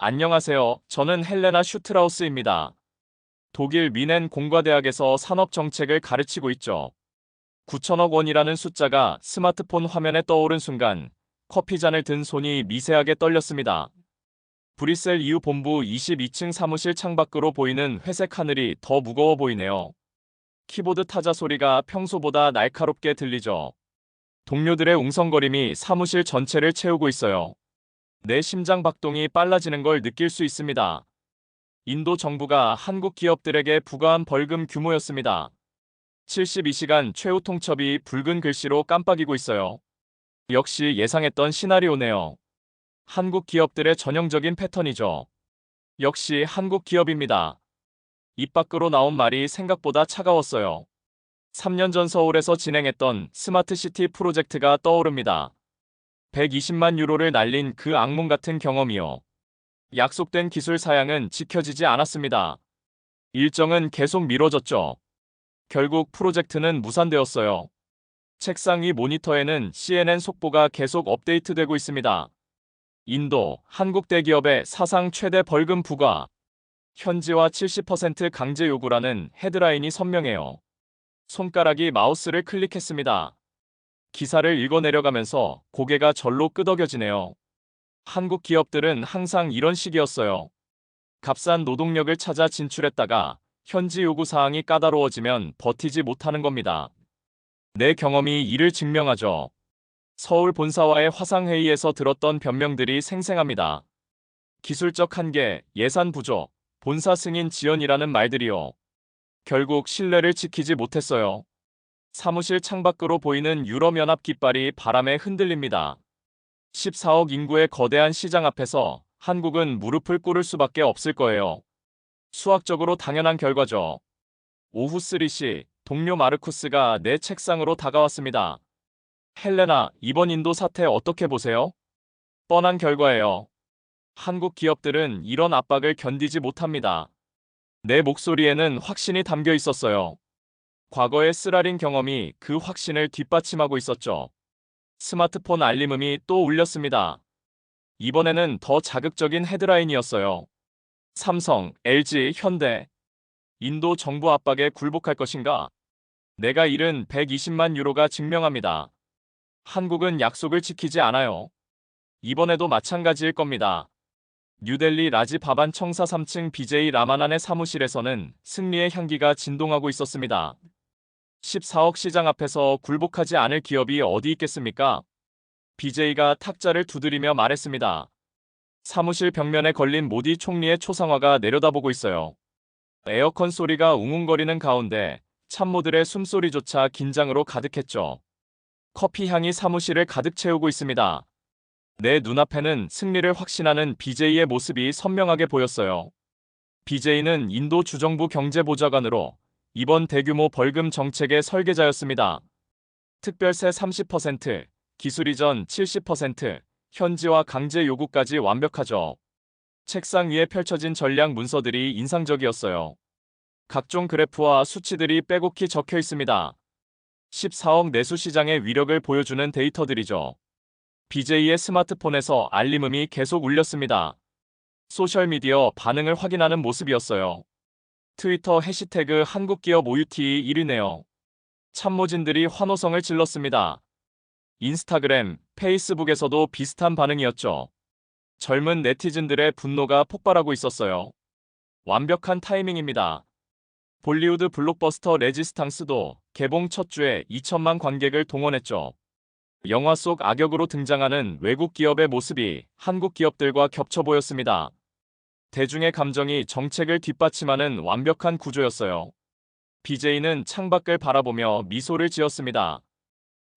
안녕하세요. 저는 헬레나 슈트라우스입니다. 독일 미넨 공과대학에서 산업정책을 가르치고 있죠. 9천억 원이라는 숫자가 스마트폰 화면에 떠오른 순간 커피 잔을 든 손이 미세하게 떨렸습니다. 브뤼셀 EU 본부 22층 사무실 창밖으로 보이는 회색 하늘이 더 무거워 보이네요. 키보드 타자 소리가 평소보다 날카롭게 들리죠. 동료들의 웅성거림이 사무실 전체를 채우고 있어요. 내 심장 박동이 빨라지는 걸 느낄 수 있습니다. 인도 정부가 한국 기업들에게 부과한 벌금 규모였습니다. 72시간 최후 통첩이 붉은 글씨로 깜빡이고 있어요. 역시 예상했던 시나리오네요. 한국 기업들의 전형적인 패턴이죠. 역시 한국 기업입니다. 입 밖으로 나온 말이 생각보다 차가웠어요. 3년 전 서울에서 진행했던 스마트시티 프로젝트가 떠오릅니다. 120만 유로를 날린 그 악몽 같은 경험이요. 약속된 기술 사양은 지켜지지 않았습니다. 일정은 계속 미뤄졌죠. 결국 프로젝트는 무산되었어요. 책상 위 모니터에는 CNN 속보가 계속 업데이트되고 있습니다. 인도, 한국 대기업의 사상 최대 벌금 부과, 현지화 70% 강제 요구라는 헤드라인이 선명해요. 손가락이 마우스를 클릭했습니다. 기사를 읽어 내려가면서 고개가 절로 끄덕여지네요. 한국 기업들은 항상 이런 식이었어요. 값싼 노동력을 찾아 진출했다가 현지 요구 사항이 까다로워지면 버티지 못하는 겁니다. 내 경험이 이를 증명하죠. 서울 본사와의 화상회의에서 들었던 변명들이 생생합니다. 기술적 한계, 예산 부족, 본사 승인 지연이라는 말들이요. 결국 신뢰를 지키지 못했어요. 사무실 창밖으로 보이는 유럽연합 깃발이 바람에 흔들립니다. 14억 인구의 거대한 시장 앞에서 한국은 무릎을 꿇을 수밖에 없을 거예요. 수학적으로 당연한 결과죠. 오후 3시 동료 마르쿠스가 내 책상으로 다가왔습니다. 헬레나, 이번 인도 사태 어떻게 보세요? 뻔한 결과예요. 한국 기업들은 이런 압박을 견디지 못합니다. 내 목소리에는 확신이 담겨 있었어요. 과거의 쓰라린 경험이 그 확신을 뒷받침하고 있었죠. 스마트폰 알림음이 또 울렸습니다. 이번에는 더 자극적인 헤드라인이었어요. 삼성, LG, 현대. 인도 정부 압박에 굴복할 것인가? 내가 잃은 120만 유로가 증명합니다. 한국은 약속을 지키지 않아요. 이번에도 마찬가지일 겁니다. 뉴델리 라지 바반 청사 3층 BJ 라마난의 사무실에서는 승리의 향기가 진동하고 있었습니다. 14억 시장 앞에서 굴복하지 않을 기업이 어디 있겠습니까? BJ가 탁자를 두드리며 말했습니다. 사무실 벽면에 걸린 모디 총리의 초상화가 내려다보고 있어요. 에어컨 소리가 웅웅거리는 가운데 참모들의 숨소리조차 긴장으로 가득했죠. 커피 향이 사무실을 가득 채우고 있습니다. 내 눈앞에는 승리를 확신하는 BJ의 모습이 선명하게 보였어요. BJ는 인도 주정부 경제보좌관으로 이번 대규모 벌금 정책의 설계자였습니다. 특별세 30%, 기술 이전 70%, 현지화 강제 요구까지 완벽하죠. 책상 위에 펼쳐진 전략 문서들이 인상적이었어요. 각종 그래프와 수치들이 빼곡히 적혀 있습니다. 14억 내수 시장의 위력을 보여주는 데이터들이죠. BJ의 스마트폰에서 알림음이 계속 울렸습니다. 소셜미디어 반응을 확인하는 모습이었어요. 트위터 해시태그 한국기업 OUT 1위네요. 참모진들이 환호성을 질렀습니다. 인스타그램, 페이스북에서도 비슷한 반응이었죠. 젊은 네티즌들의 분노가 폭발하고 있었어요. 완벽한 타이밍입니다. 볼리우드 블록버스터 레지스탕스도 개봉 첫 주에 2천만 관객을 동원했죠. 영화 속 악역으로 등장하는 외국 기업의 모습이 한국 기업들과 겹쳐 보였습니다. 대중의 감정이 정책을 뒷받침하는 완벽한 구조였어요. BJ는 창밖을 바라보며 미소를 지었습니다.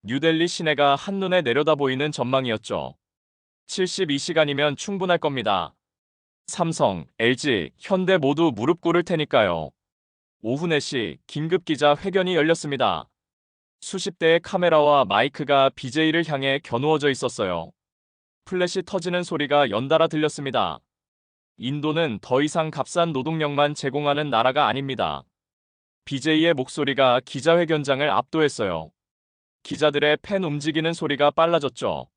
뉴델리 시내가 한눈에 내려다 보이는 전망이었죠. 72시간이면 충분할 겁니다. 삼성, LG, 현대 모두 무릎 꿇을 테니까요. 오후 4시 긴급 기자 회견이 열렸습니다. 수십 대의 카메라와 마이크가 BJ를 향해 겨누어져 있었어요. 플래시 터지는 소리가 연달아 들렸습니다. 인도는 더 이상 값싼 노동력만 제공하는 나라가 아닙니다. BJ의 목소리가 기자회견장을 압도했어요. 기자들의 펜 움직이는 소리가 빨라졌죠.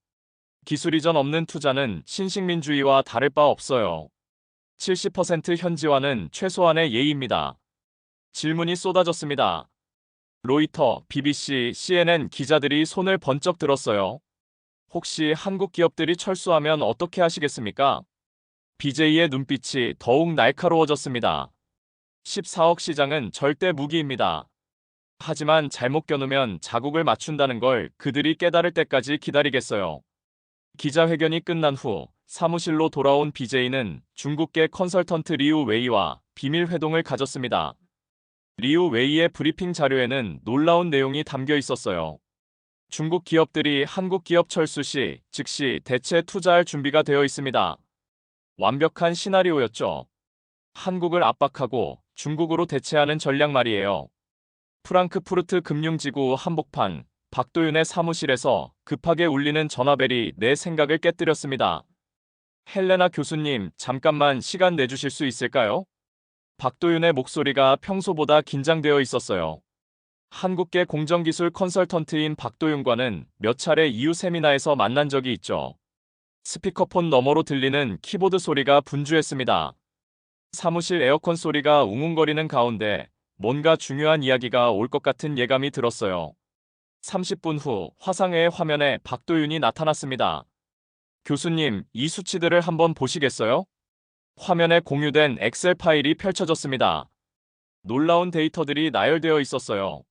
기술 이전 없는 투자는 신식민주의와 다를 바 없어요. 70% 현지화는 최소한의 예의입니다. 질문이 쏟아졌습니다. 로이터, BBC, CNN 기자들이 손을 번쩍 들었어요. 혹시 한국 기업들이 철수하면 어떻게 하시겠습니까? BJ의 눈빛이 더욱 날카로워졌습니다. 14억 시장은 절대 무기입니다. 하지만 잘못 겨누면 자국을 맞춘다는 걸 그들이 깨달을 때까지 기다리겠어요. 기자회견이 끝난 후 사무실로 돌아온 BJ는 중국계 컨설턴트 리우 웨이와 비밀 회동을 가졌습니다. 리우 웨이의 브리핑 자료에는 놀라운 내용이 담겨 있었어요. 중국 기업들이 한국 기업 철수 시 즉시 대체 투자할 준비가 되어 있습니다. 완벽한 시나리오였죠. 한국을 압박하고 중국으로 대체하는 전략 말이에요. 프랑크푸르트 금융지구 한복판 박도윤의 사무실에서 급하게 울리는 전화벨이 내 생각을 깨뜨렸습니다. 헬레나 교수님, 잠깐만 시간 내주실 수 있을까요? 박도윤의 목소리가 평소보다 긴장되어 있었어요. 한국계 공정기술 컨설턴트인 박도윤과는 몇 차례 이후 세미나에서 만난 적이 있죠. 스피커폰 너머로 들리는 키보드 소리가 분주했습니다. 사무실 에어컨 소리가 웅웅거리는 가운데 뭔가 중요한 이야기가 올 것 같은 예감이 들었어요. 30분 후 화상회의 화면에 박도윤이 나타났습니다. 교수님, 이 수치들을 한번 보시겠어요? 화면에 공유된 엑셀 파일이 펼쳐졌습니다. 놀라운 데이터들이 나열되어 있었어요.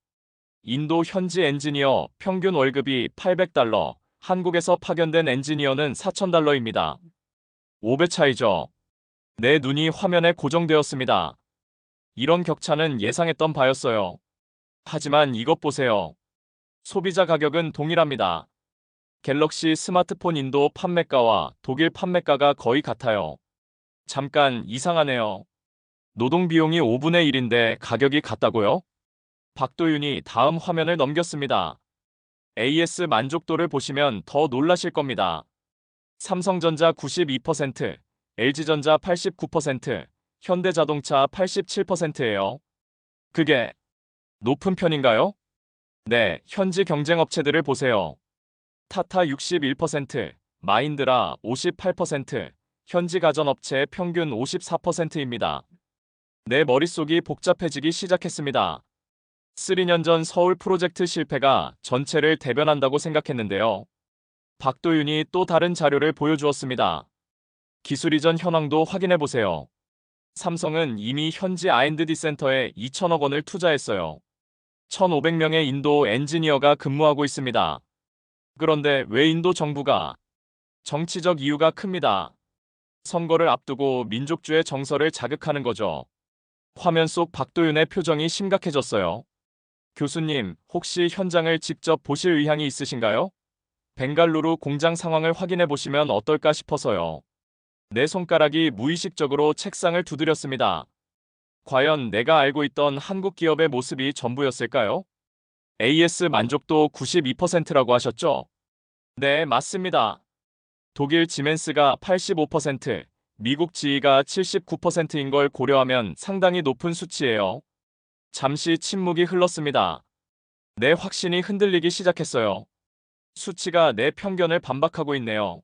인도 현지 엔지니어 평균 월급이 $800, 한국에서 파견된 엔지니어는 $4,000입니다. 5배 차이죠. 내 눈이 화면에 고정되었습니다. 이런 격차는 예상했던 바였어요. 하지만 이것 보세요. 소비자 가격은 동일합니다. 갤럭시 스마트폰 인도 판매가와 독일 판매가가 거의 같아요. 잠깐 이상하네요. 노동 비용이 5분의 1인데 가격이 같다고요? 박도윤이 다음 화면을 넘겼습니다. AS 만족도를 보시면 더 놀라실 겁니다. 삼성전자 92%, LG전자 89%, 현대자동차 87%예요. 그게 높은 편인가요? 네, 현지 경쟁 업체들을 보세요. 타타 61%, 마인드라 58%, 현지 가전업체 평균 54%입니다. 내 머릿속이 복잡해지기 시작했습니다. 3년 전 서울 프로젝트 실패가 전체를 대변한다고 생각했는데요. 박도윤이 또 다른 자료를 보여주었습니다. 기술 이전 현황도 확인해보세요. 삼성은 이미 현지 R&D 센터에 2천억 원을 투자했어요. 1,500명의 인도 엔지니어가 근무하고 있습니다. 그런데 왜 인도 정부가? 정치적 이유가 큽니다. 선거를 앞두고 민족주의 정서를 자극하는 거죠. 화면 속 박도윤의 표정이 심각해졌어요. 교수님, 혹시 현장을 직접 보실 의향이 있으신가요? 벵갈루루 공장 상황을 확인해 보시면 어떨까 싶어서요. 내 손가락이 무의식적으로 책상을 두드렸습니다. 과연 내가 알고 있던 한국 기업의 모습이 전부였을까요? AS 만족도 92%라고 하셨죠? 네, 맞습니다. 독일 지멘스가 85%, 미국 지이가 79%인 걸 고려하면 상당히 높은 수치예요. 잠시 침묵이 흘렀습니다. 내 확신이 흔들리기 시작했어요. 수치가 내 편견을 반박하고 있네요.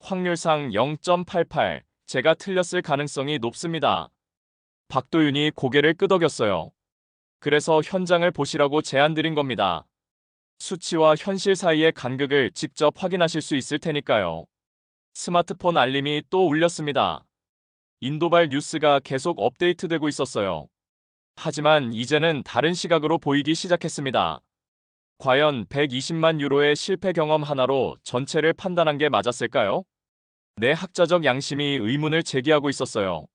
확률상 0.88, 제가 틀렸을 가능성이 높습니다. 박도윤이 고개를 끄덕였어요. 그래서 현장을 보시라고 제안드린 겁니다. 수치와 현실 사이의 간극을 직접 확인하실 수 있을 테니까요. 스마트폰 알림이 또 울렸습니다. 인도발 뉴스가 계속 업데이트되고 있었어요. 하지만 이제는 다른 시각으로 보이기 시작했습니다. 과연 120만 유로의 실패 경험 하나로 전체를 판단한 게 맞았을까요? 내 학자적 양심이 의문을 제기하고 있었어요.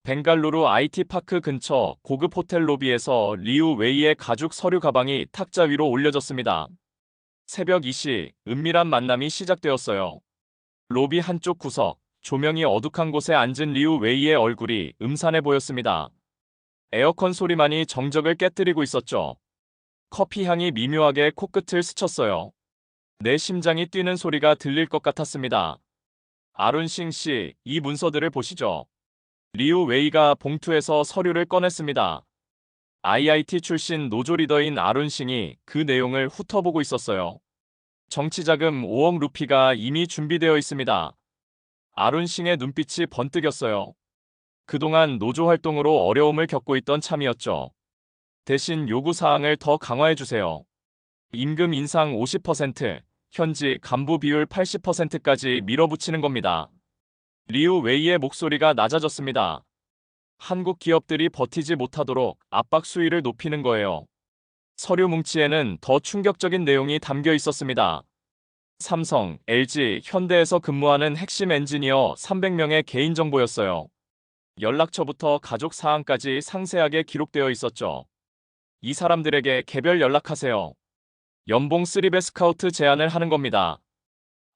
벵갈루루 IT파크 근처 고급 호텔 로비에서 리우 웨이의 가죽 서류 가방이 탁자 위로 올려졌습니다. 새벽 2시 은밀한 만남이 시작되었어요. 로비 한쪽 구석, 조명이 어둑한 곳에 앉은 리우 웨이의 얼굴이 음산해 보였습니다. 에어컨 소리만이 정적을 깨뜨리고 있었죠. 커피 향이 미묘하게 코끝을 스쳤어요. 내 심장이 뛰는 소리가 들릴 것 같았습니다. 아룬싱 씨, 이 문서들을 보시죠. 리우 웨이가 봉투에서 서류를 꺼냈습니다. IIT 출신 노조 리더인 아룬싱이 그 내용을 훑어보고 있었어요. 정치자금 5억 루피가 이미 준비되어 있습니다. 아룬싱의 눈빛이 번뜩였어요. 그동안 노조 활동으로 어려움을 겪고 있던 참이었죠. 대신 요구 사항을 더 강화해 주세요. 임금 인상 50%, 현지 간부 비율 80%까지 밀어붙이는 겁니다. 리우 웨이의 목소리가 낮아졌습니다. 한국 기업들이 버티지 못하도록 압박 수위를 높이는 거예요. 서류 뭉치에는 더 충격적인 내용이 담겨 있었습니다. 삼성, LG, 현대에서 근무하는 핵심 엔지니어 300명의 개인정보였어요. 연락처부터 가족 사항까지 상세하게 기록되어 있었죠. 이 사람들에게 개별 연락하세요. 연봉 3배 스카우트 제안을 하는 겁니다.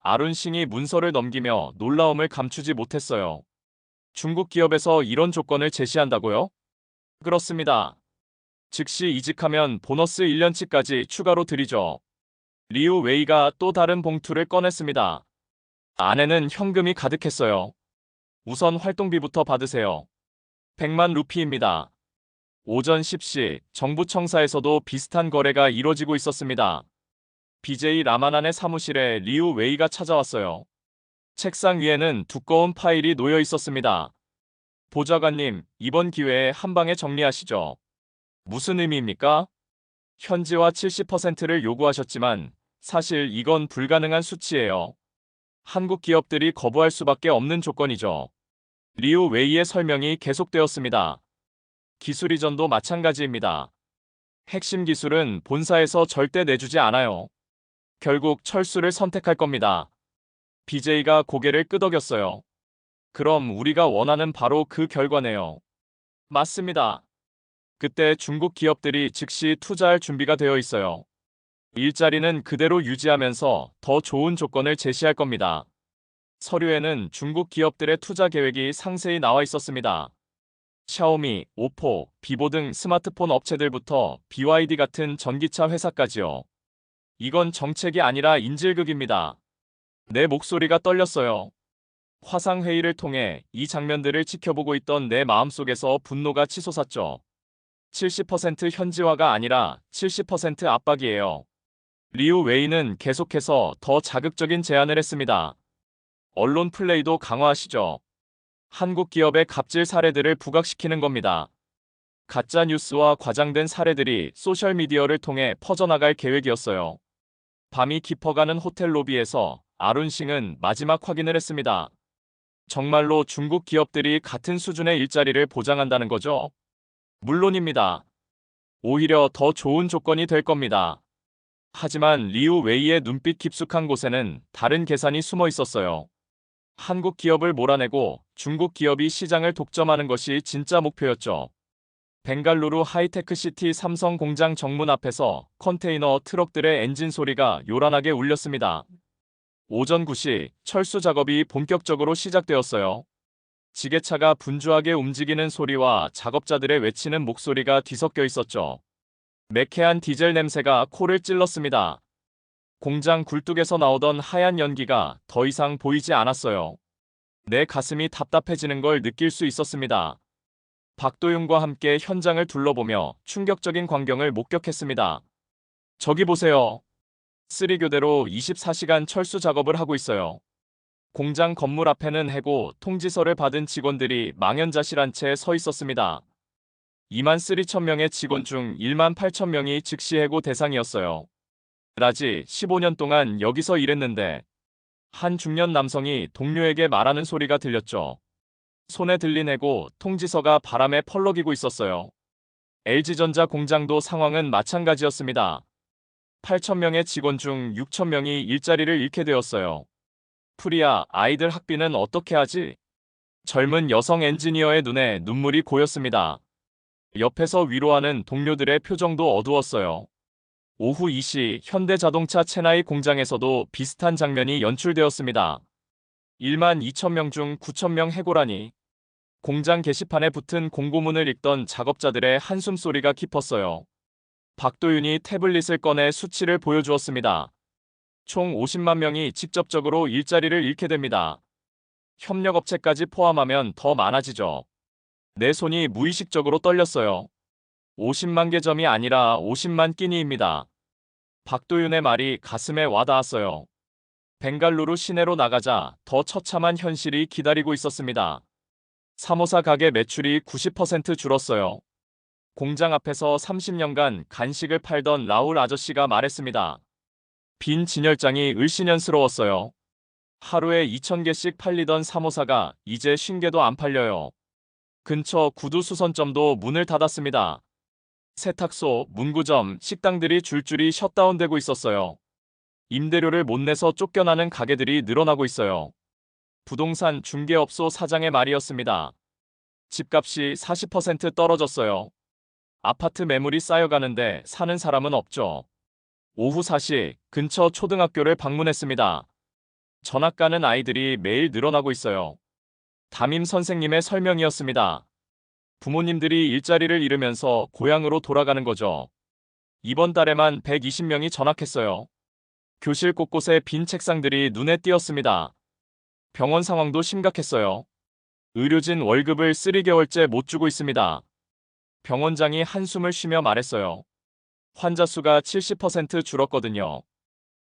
아룬싱이 문서를 넘기며 놀라움을 감추지 못했어요. 중국 기업에서 이런 조건을 제시한다고요? 그렇습니다. 즉시 이직하면 보너스 1년치까지 추가로 드리죠. 리우 웨이가 또 다른 봉투를 꺼냈습니다. 안에는 현금이 가득했어요. 우선 활동비부터 받으세요. 100만 루피입니다. 오전 10시 정부 청사에서도 비슷한 거래가 이뤄지고 있었습니다. BJ 라마난의 사무실에 리우 웨이가 찾아왔어요. 책상 위에는 두꺼운 파일이 놓여 있었습니다. 보좌관님, 이번 기회에 한 방에 정리하시죠. 무슨 의미입니까? 현지화 70%를 요구하셨지만 사실 이건 불가능한 수치예요. 한국 기업들이 거부할 수밖에 없는 조건이죠. 리우 웨이의 설명이 계속되었습니다. 기술 이전도 마찬가지입니다. 핵심 기술은 본사에서 절대 내주지 않아요. 결국 철수를 선택할 겁니다. BJ가 고개를 끄덕였어요. 그럼 우리가 원하는 바로 그 결과네요. 맞습니다. 그때 중국 기업들이 즉시 투자할 준비가 되어 있어요. 일자리는 그대로 유지하면서 더 좋은 조건을 제시할 겁니다. 서류에는 중국 기업들의 투자 계획이 상세히 나와 있었습니다. 샤오미, 오포, 비보 등 스마트폰 업체들부터 BYD 같은 전기차 회사까지요. 이건 정책이 아니라 인질극입니다. 내 목소리가 떨렸어요. 화상회의를 통해 이 장면들을 지켜보고 있던 내 마음속에서 분노가 치솟았죠. 70% 현지화가 아니라 70% 압박이에요. 리우 웨이는 계속해서 더 자극적인 제안을 했습니다. 언론 플레이도 강화하시죠. 한국 기업의 갑질 사례들을 부각시키는 겁니다. 가짜 뉴스와 과장된 사례들이 소셜미디어를 통해 퍼져나갈 계획이었어요. 밤이 깊어가는 호텔 로비에서 아룬싱은 마지막 확인을 했습니다. 정말로 중국 기업들이 같은 수준의 일자리를 보장한다는 거죠? 물론입니다. 오히려 더 좋은 조건이 될 겁니다. 하지만 리우 웨이의 눈빛 깊숙한 곳에는 다른 계산이 숨어 있었어요. 한국 기업을 몰아내고 중국 기업이 시장을 독점하는 것이 진짜 목표였죠. 벵갈루루 하이테크시티 삼성 공장 정문 앞에서 컨테이너 트럭들의 엔진 소리가 요란하게 울렸습니다. 오전 9시 철수 작업이 본격적으로 시작되었어요. 지게차가 분주하게 움직이는 소리와 작업자들의 외치는 목소리가 뒤섞여 있었죠. 매캐한 디젤 냄새가 코를 찔렀습니다. 공장 굴뚝에서 나오던 하얀 연기가 더 이상 보이지 않았어요. 내 가슴이 답답해지는 걸 느낄 수 있었습니다. 박도윤과 함께 현장을 둘러보며 충격적인 광경을 목격했습니다. 저기 보세요. 쓰리교대로 24시간 철수 작업을 하고 있어요. 공장 건물 앞에는 해고 통지서를 받은 직원들이 망연자실한 채 서 있었습니다. 2만 3천 명의 직원 중 1만 8천 명이 즉시 해고 대상이었어요. 라지 15년 동안 여기서 일했는데 한 중년 남성이 동료에게 말하는 소리가 들렸죠. 손에 들린 해고 통지서가 바람에 펄럭이고 있었어요. LG전자 공장도 상황은 마찬가지였습니다. 8천 명의 직원 중 6천 명이 일자리를 잃게 되었어요. 프리야, 아이들 학비는 어떻게 하지? 젊은 여성 엔지니어의 눈에 눈물이 고였습니다. 옆에서 위로하는 동료들의 표정도 어두웠어요. 오후 2시 현대자동차 체나이 공장에서도 비슷한 장면이 연출되었습니다. 1만 2천 명 중 9천 명 해고라니. 공장 게시판에 붙은 공고문을 읽던 작업자들의 한숨소리가 깊었어요. 박도윤이 태블릿을 꺼내 수치를 보여주었습니다. 총 50만 명이 직접적으로 일자리를 잃게 됩니다. 협력업체까지 포함하면 더 많아지죠. 내 손이 무의식적으로 떨렸어요. 50만 개 점이 아니라 50만 끼니입니다. 박도윤의 말이 가슴에 와닿았어요. 벵갈루루 시내로 나가자 더 처참한 현실이 기다리고 있었습니다. 사모사 가게 매출이 90% 줄었어요. 공장 앞에서 30년간 간식을 팔던 라울 아저씨가 말했습니다. 빈 진열장이 을씨년스러웠어요. 하루에 2,000개씩 팔리던 사모사가 이제 50개도 안 팔려요. 근처 구두 수선점도 문을 닫았습니다. 세탁소, 문구점, 식당들이 줄줄이 셧다운되고 있었어요. 임대료를 못 내서 쫓겨나는 가게들이 늘어나고 있어요. 부동산 중개업소 사장의 말이었습니다. 집값이 40% 떨어졌어요. 아파트 매물이 쌓여가는데 사는 사람은 없죠. 오후 4시 근처 초등학교를 방문했습니다. 전학 가는 아이들이 매일 늘어나고 있어요. 담임 선생님의 설명이었습니다. 부모님들이 일자리를 잃으면서 고향으로 돌아가는 거죠. 이번 달에만 120명이 전학했어요. 교실 곳곳에 빈 책상들이 눈에 띄었습니다. 병원 상황도 심각했어요. 의료진 월급을 3개월째 못 주고 있습니다. 병원장이 한숨을 쉬며 말했어요. 환자 수가 70% 줄었거든요.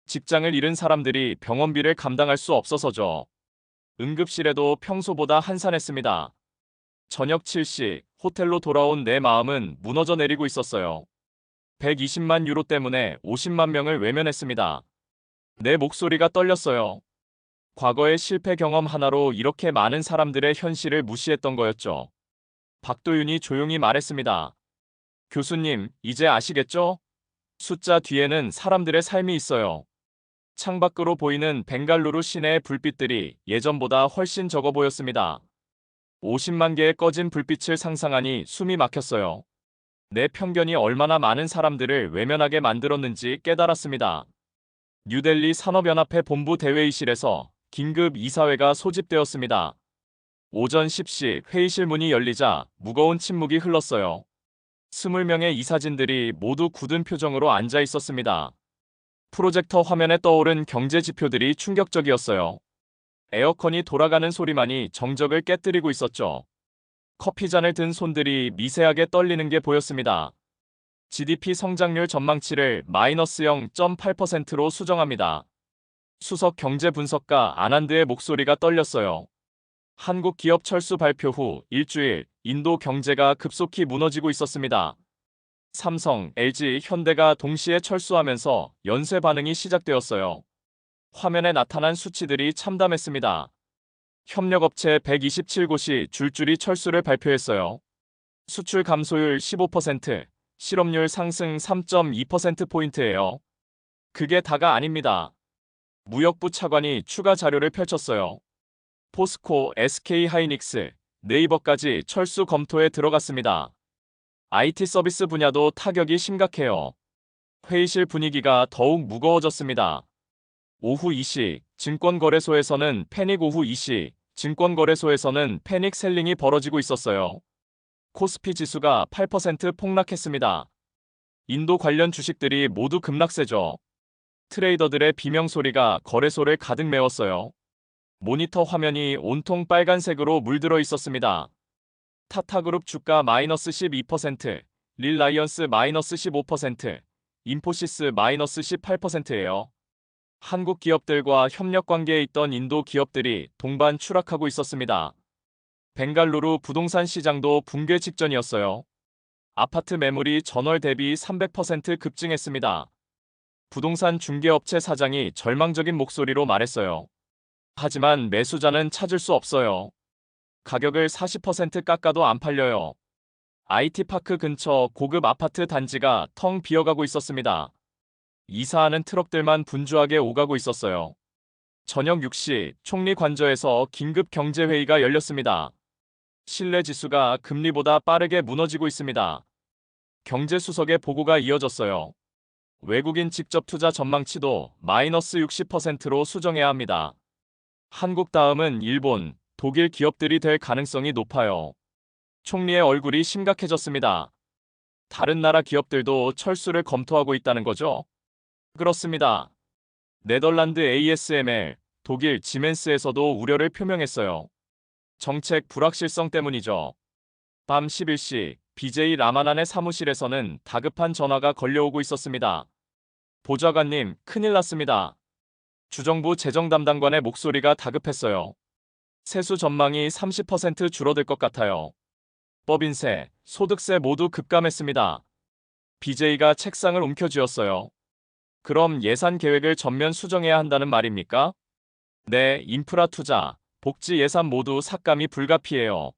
직장을 잃은 사람들이 병원비를 감당할 수 없어서죠. 응급실에도 평소보다 한산했습니다. 저녁 7시 호텔로 돌아온 내 마음은 무너져 내리고 있었어요. 120만 유로 때문에 50만 명을 외면했습니다. 내 목소리가 떨렸어요. 과거의 실패 경험 하나로 이렇게 많은 사람들의 현실을 무시했던 거였죠. 박도윤이 조용히 말했습니다. 교수님, 이제 아시겠죠? 숫자 뒤에는 사람들의 삶이 있어요. 창밖으로 보이는 벵갈루루 시내의 불빛들이 예전보다 훨씬 적어 보였습니다. 50만 개의 꺼진 불빛을 상상하니 숨이 막혔어요. 내 편견이 얼마나 많은 사람들을 외면하게 만들었는지 깨달았습니다. 뉴델리 산업연합회 본부 대회의실에서 긴급 이사회가 소집되었습니다. 오전 10시 회의실 문이 열리자 무거운 침묵이 흘렀어요. 20명의 이사진들이 모두 굳은 표정으로 앉아 있었습니다. 프로젝터 화면에 떠오른 경제 지표들이 충격적이었어요. 에어컨이 돌아가는 소리만이 정적을 깨뜨리고 있었죠. 커피잔을 든 손들이 미세하게 떨리는 게 보였습니다. GDP 성장률 전망치를 마이너스 0.8%로 수정합니다. 수석 경제 분석가 아난드의 목소리가 떨렸어요. 한국 기업 철수 발표 후 일주일 인도 경제가 급속히 무너지고 있었습니다. 삼성, LG, 현대가 동시에 철수하면서 연쇄 반응이 시작되었어요. 화면에 나타난 수치들이 참담했습니다. 협력업체 127곳이 줄줄이 철수를 발표했어요. 수출 감소율 15%, 실업률 상승 3.2%포인트예요. 그게 다가 아닙니다. 무역부 차관이 추가 자료를 펼쳤어요. 포스코, SK하이닉스, 네이버까지 철수 검토에 들어갔습니다. IT 서비스 분야도 타격이 심각해요. 회의실 분위기가 더욱 무거워졌습니다. 오후 2시 증권거래소에서는 패닉 오후 2시 증권거래소에서는 패닉 셀링이 벌어지고 있었어요. 코스피 지수가 8% 폭락했습니다. 인도 관련 주식들이 모두 급락세죠. 트레이더들의 비명 소리가 거래소를 가득 메웠어요. 모니터 화면이 온통 빨간색으로 물들어 있었습니다. 타타그룹 주가 마이너스 12%, 릴라이언스 마이너스 15%, 인포시스 마이너스 18%예요. 한국 기업들과 협력 관계에 있던 인도 기업들이 동반 추락하고 있었습니다. 벵갈루루 부동산 시장도 붕괴 직전이었어요. 아파트 매물이 전월 대비 300% 급증했습니다. 부동산 중개업체 사장이 절망적인 목소리로 말했어요. 하지만 매수자는 찾을 수 없어요. 가격을 40% 깎아도 안 팔려요. IT파크 근처 고급 아파트 단지가 텅 비어가고 있었습니다. 이사하는 트럭들만 분주하게 오가고 있었어요. 저녁 6시 총리 관저에서 긴급 경제회의가 열렸습니다. 신뢰 지수가 금리보다 빠르게 무너지고 있습니다. 경제수석의 보고가 이어졌어요. 외국인 직접 투자 전망치도 마이너스 60%로 수정해야 합니다. 한국 다음은 일본, 독일 기업들이 될 가능성이 높아요. 총리의 얼굴이 심각해졌습니다. 다른 나라 기업들도 철수를 검토하고 있다는 거죠? 그렇습니다. 네덜란드 ASML, 독일 지멘스에서도 우려를 표명했어요. 정책 불확실성 때문이죠. 밤 11시 BJ 라마난의 사무실에서는 다급한 전화가 걸려오고 있었습니다. 보좌관님, 큰일 났습니다. 주정부 재정담당관의 목소리가 다급했어요. 세수 전망이 30% 줄어들 것 같아요. 법인세, 소득세 모두 급감했습니다. BJ가 책상을 움켜쥐었어요. 그럼 예산 계획을 전면 수정해야 한다는 말입니까? 네, 인프라 투자, 복지 예산 모두 삭감이 불가피해요.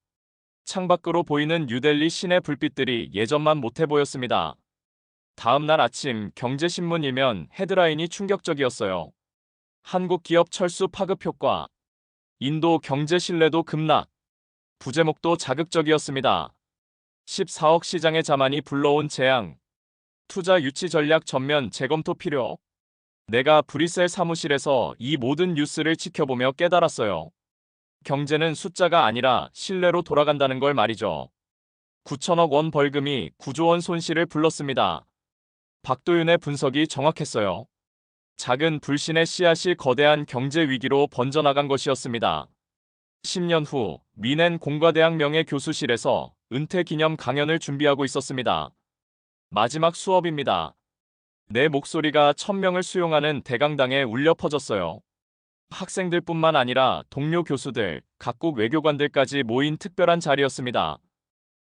창밖으로 보이는 뉴델리 시내 불빛들이 예전만 못해 보였습니다. 다음 날 아침 경제신문 일면 헤드라인이 충격적이었어요. 한국 기업 철수 파급 효과, 인도 경제 신뢰도 급락, 부제목도 자극적이었습니다. 14억 시장의 자만이 불러온 재앙, 투자 유치 전략 전면 재검토 필요. 내가 브뤼셀 사무실에서 이 모든 뉴스를 지켜보며 깨달았어요. 경제는 숫자가 아니라 신뢰로 돌아간다는 걸 말이죠. 9천억 원 벌금이 9조 원 손실을 불렀습니다. 박도윤의 분석이 정확했어요. 작은 불신의 씨앗이 거대한 경제 위기로 번져나간 것이었습니다. 10년 후 미넨 공과대학 명예교수실에서 은퇴 기념 강연을 준비하고 있었습니다. 마지막 수업입니다. 내 목소리가 1000명을 수용하는 대강당에 울려 퍼졌어요. 학생들뿐만 아니라 동료 교수들, 각국 외교관들까지 모인 특별한 자리였습니다.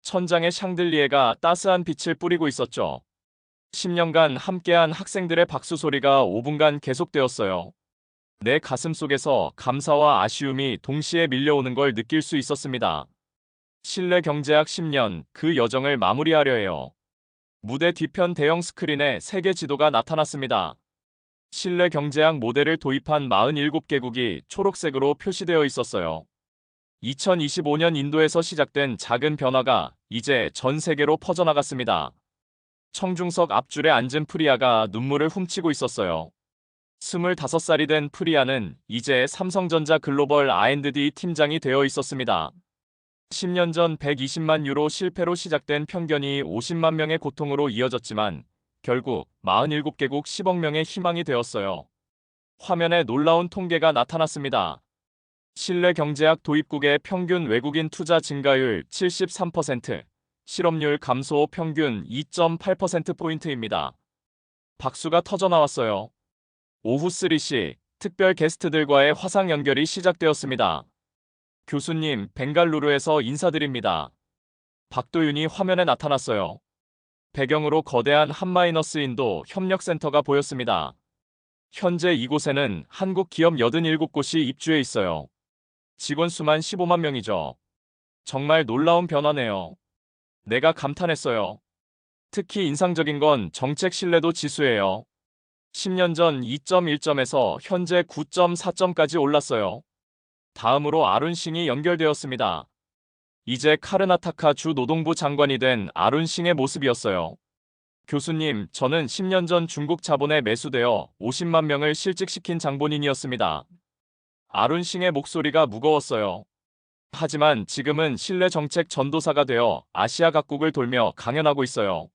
천장에 샹들리에가 따스한 빛을 뿌리고 있었죠. 10년간 함께한 학생들의 박수 소리가 5분간 계속되었어요. 내 가슴 속에서 감사와 아쉬움이 동시에 밀려오는 걸 느낄 수 있었습니다. 신뢰 경제학 10년, 그 여정을 마무리하려 해요. 무대 뒤편 대형 스크린에 세계 지도가 나타났습니다. 신뢰 경제학 모델을 도입한 47개국이 초록색으로 표시되어 있었어요. 2025년 인도에서 시작된 작은 변화가 이제 전 세계로 퍼져나갔습니다. 청중석 앞줄에 앉은 프리아가 눈물을 훔치고 있었어요. 25살이 된 프리아는 이제 삼성전자 글로벌 R&D 팀장이 되어 있었습니다. 10년 전 120만 유로 실패로 시작된 편견이 50만 명의 고통으로 이어졌지만 결국 47개국 10억 명의 희망이 되었어요. 화면에 놀라운 통계가 나타났습니다. 신뢰 경제학 도입국의 평균 외국인 투자 증가율 73%, 실업률 감소 평균 2.8%포인트입니다. 박수가 터져나왔어요. 오후 3시 특별 게스트들과의 화상 연결이 시작되었습니다. 교수님, 벵갈루루에서 인사드립니다. 박도윤이 화면에 나타났어요. 배경으로 거대한 한마이너스 인도 협력센터가 보였습니다. 현재 이곳에는 한국 기업 87곳이 입주해 있어요. 직원 수만 15만 명이죠. 정말 놀라운 변화네요. 내가 감탄했어요. 특히 인상적인 건 정책 신뢰도 지수예요. 10년 전 2.1점에서 현재 9.4점까지 올랐어요. 다음으로 아룬싱이 연결되었습니다. 이제 카르나타카 주 노동부 장관이 된 아룬싱의 모습이었어요. 교수님, 저는 10년 전 중국 자본에 매수되어 50만 명을 실직시킨 장본인이었습니다. 아룬싱의 목소리가 무거웠어요. 하지만 지금은 신뢰 정책 전도사가 되어 아시아 각국을 돌며 강연하고 있어요.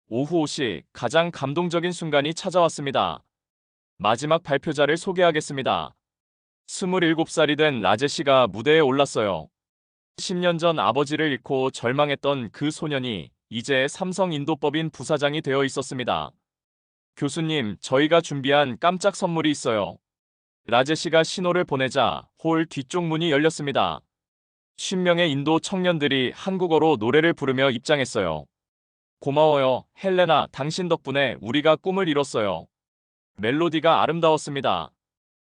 오후 5시 가장 감동적인 순간이 찾아왔습니다. 마지막 발표자를 소개하겠습니다. 27살이 된 라제시가 무대에 올랐어요. 10년 전 아버지를 잃고 절망했던 그 소년이 이제 삼성 인도법인 부사장이 되어 있었습니다. 교수님, 저희가 준비한 깜짝 선물이 있어요. 라제시가 신호를 보내자 홀 뒤쪽 문이 열렸습니다. 50명의 인도 청년들이 한국어로 노래를 부르며 입장했어요. 고마워요, 헬레나, 당신 덕분에 우리가 꿈을 이뤘어요. 멜로디가 아름다웠습니다.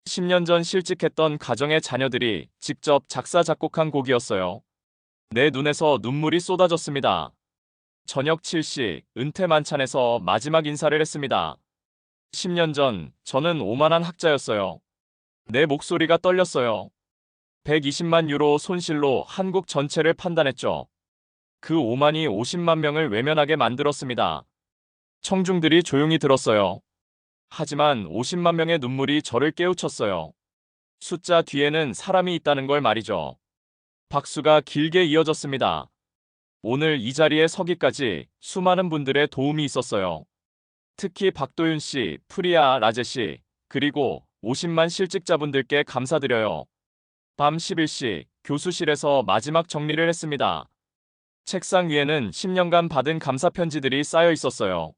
10년 전 실직했던 가정의 자녀들이 직접 작사 작곡한 곡이었어요. 내 눈에서 눈물이 쏟아졌습니다. 저녁 7시 은퇴 만찬에서 마지막 인사를 했습니다. 10년 전 저는 오만한 학자였어요. 내 목소리가 떨렸어요. 120만 유로 손실로 한국 전체를 판단했죠. 그 오만이 50만 명을 외면하게 만들었습니다. 청중들이 조용히 들었어요. 하지만 50만 명의 눈물이 저를 깨우쳤어요. 숫자 뒤에는 사람이 있다는 걸 말이죠. 박수가 길게 이어졌습니다. 오늘 이 자리에 서기까지 수많은 분들의 도움이 있었어요. 특히 박도윤 씨, 프리아 라제 씨, 그리고 50만 실직자분들께 감사드려요. 밤 11시 교수실에서 마지막 정리를 했습니다. 책상 위에는 10년간 받은 감사 편지들이 쌓여 있었어요.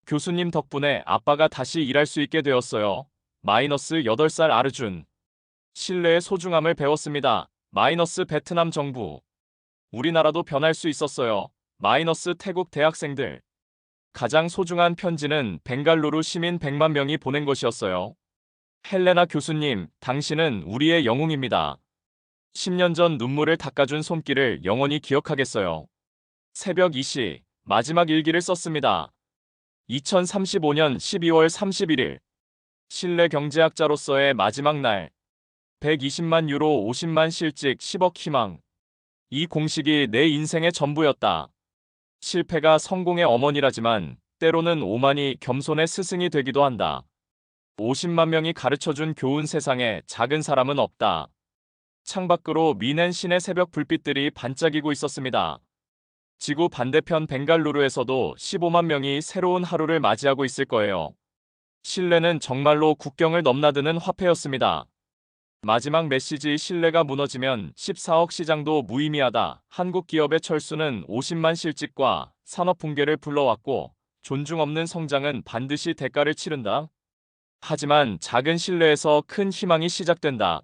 교수님 덕분에 아빠가 다시 일할 수 있게 되었어요. -8살 아르준. 신뢰의 소중함을 배웠습니다. 마이너스 베트남 정부. 우리나라도 변할 수 있었어요. 마이너스 태국 대학생들. 가장 소중한 편지는 벵갈루루 시민 100만 명이 보낸 것이었어요. 헬레나 교수님, 당신은 우리의 영웅입니다. 10년 전 눈물을 닦아준 손길을 영원히 기억하겠어요. 새벽 2시, 마지막 일기를 썼습니다. 2035년 12월 31일. 신뢰 경제학자로서의 마지막 날. 120만 유로 50만 실직 10억 희망. 이 공식이 내 인생의 전부였다. 실패가 성공의 어머니라지만 때로는 오만이 겸손의 스승이 되기도 한다. 50만 명이 가르쳐준 교훈 세상에 작은 사람은 없다. 창밖으로 미넨 시내 새벽 불빛들이 반짝이고 있었습니다. 지구 반대편 벵갈루루에서도 15만 명이 새로운 하루를 맞이하고 있을 거예요. 신뢰는 정말로 국경을 넘나드는 화폐였습니다. 마지막 메시지 신뢰가 무너지면 14억 시장도 무의미하다. 한국 기업의 철수는 50만 실직과 산업 붕괴를 불러왔고 존중 없는 성장은 반드시 대가를 치른다. 하지만 작은 신뢰에서 큰 희망이 시작된다.